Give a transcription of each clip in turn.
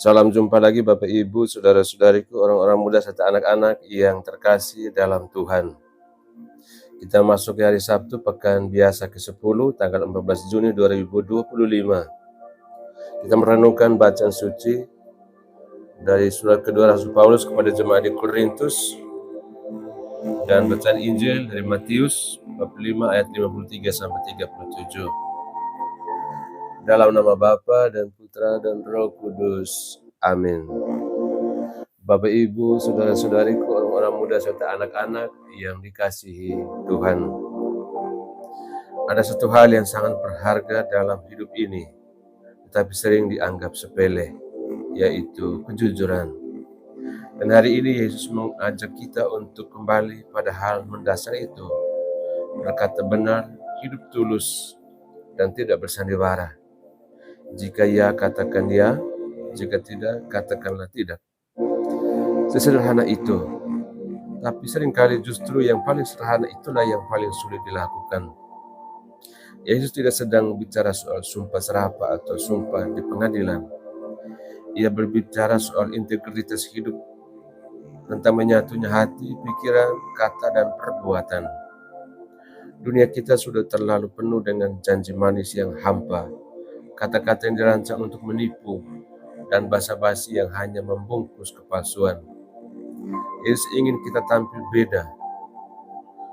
Salam jumpa lagi Bapak Ibu, saudara-saudariku, orang-orang muda serta anak-anak yang terkasih dalam Tuhan. Kita masuk hari Sabtu pekan biasa ke-10 tanggal 14 Juni 2025. Kita merenungkan bacaan suci dari surat kedua Rasul Paulus kepada jemaat di Korintus dan bacaan Injil dari Matius bab 5 ayat 53 sampai 37. Dalam nama Bapa dan Putra dan Roh Kudus. Amin. Bapak Ibu, saudara-saudariku, orang-orang muda serta anak-anak yang dikasihi Tuhan. Ada satu hal yang sangat berharga dalam hidup ini, tetapi sering dianggap sepele, yaitu kejujuran. Dan hari ini Yesus mengajak kita untuk kembali pada hal mendasar itu, berkata benar, hidup tulus, dan tidak bersandiwara. Jika ya, katakan ya, jika tidak, katakanlah tidak. Sesederhana itu, tapi seringkali justru yang paling sederhana itulah yang paling sulit dilakukan. Yesus tidak sedang bicara soal sumpah serapah atau sumpah di pengadilan. Ia berbicara soal integritas hidup, tentang menyatunya hati, pikiran, kata, dan perbuatan. Dunia kita sudah terlalu penuh dengan janji manis yang hampa, kata-kata yang dirancang untuk menipu, dan basa-basi yang hanya membungkus kepalsuan. Yesus ingin kita tampil beda.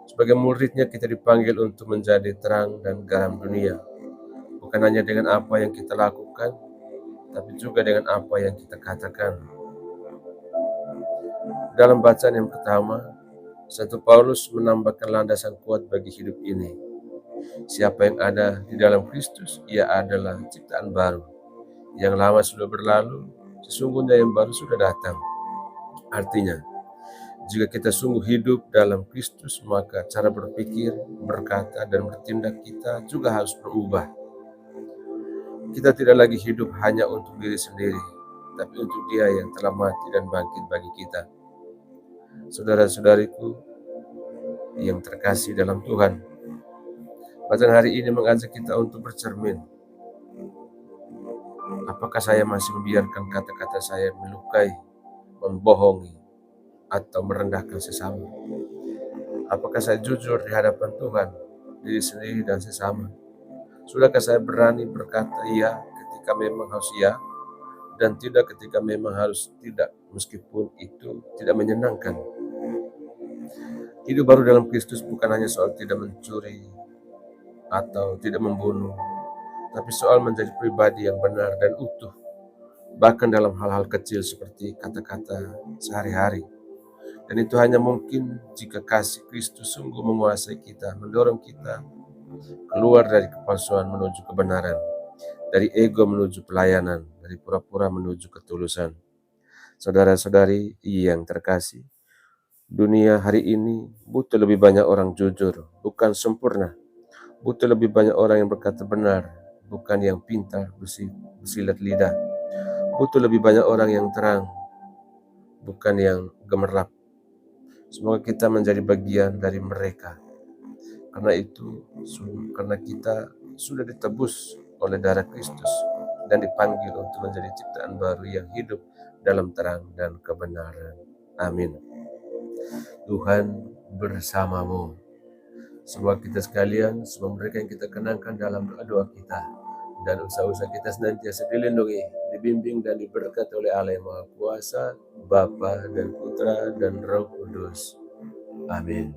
Sebagai muridnya kita dipanggil untuk menjadi terang dan garam dunia. Bukan hanya dengan apa yang kita lakukan, tapi juga dengan apa yang kita katakan. Dalam bacaan yang pertama, Santo Paulus menambahkan landasan kuat bagi hidup ini. Siapa yang ada di dalam Kristus, ia adalah ciptaan baru. Yang lama sudah berlalu, sesungguhnya yang baru sudah datang. Artinya, jika kita sungguh hidup dalam Kristus, maka cara berpikir, berkata, dan bertindak kita juga harus berubah. Kita tidak lagi hidup hanya untuk diri sendiri, tapi untuk Dia yang telah mati dan bangkit bagi kita. Saudara-saudariku yang terkasih dalam Tuhan, bacaan hari ini mengajak kita untuk bercermin. Apakah saya masih membiarkan kata-kata saya melukai, membohongi, atau merendahkan sesama? Apakah saya jujur di hadapan Tuhan, diri sendiri dan sesama? Sudahkah saya berani berkata iya ketika memang harus iya, dan tidak ketika memang harus tidak, meskipun itu tidak menyenangkan? Hidup baru dalam Kristus bukan hanya soal tidak mencuri atau tidak membunuh, tapi soal menjadi pribadi yang benar dan utuh, bahkan dalam hal-hal kecil seperti kata-kata sehari-hari. Dan itu hanya mungkin jika kasih Kristus sungguh menguasai kita, mendorong kita keluar dari kepalsuan menuju kebenaran, dari ego menuju pelayanan, dari pura-pura menuju ketulusan. Saudara-saudari yang terkasih, dunia hari ini butuh lebih banyak orang jujur, bukan sempurna. Butuh lebih banyak orang yang berkata benar, bukan yang pintar bersilat lidah. Butuh lebih banyak orang yang terang, bukan yang gemerlap. Semoga kita menjadi bagian dari mereka. Karena itu, karena kita sudah ditebus oleh darah Kristus dan dipanggil untuk menjadi ciptaan baru yang hidup dalam terang dan kebenaran. Amin. Tuhan bersamamu. Semua kita sekalian, semua mereka yang kita kenangkan dalam doa kita, dan usaha-usaha kita senantiasa dilindungi, dibimbing dan diberkati oleh Allah yang Maha Kuasa, Bapa dan Putra dan Roh Kudus. Amin.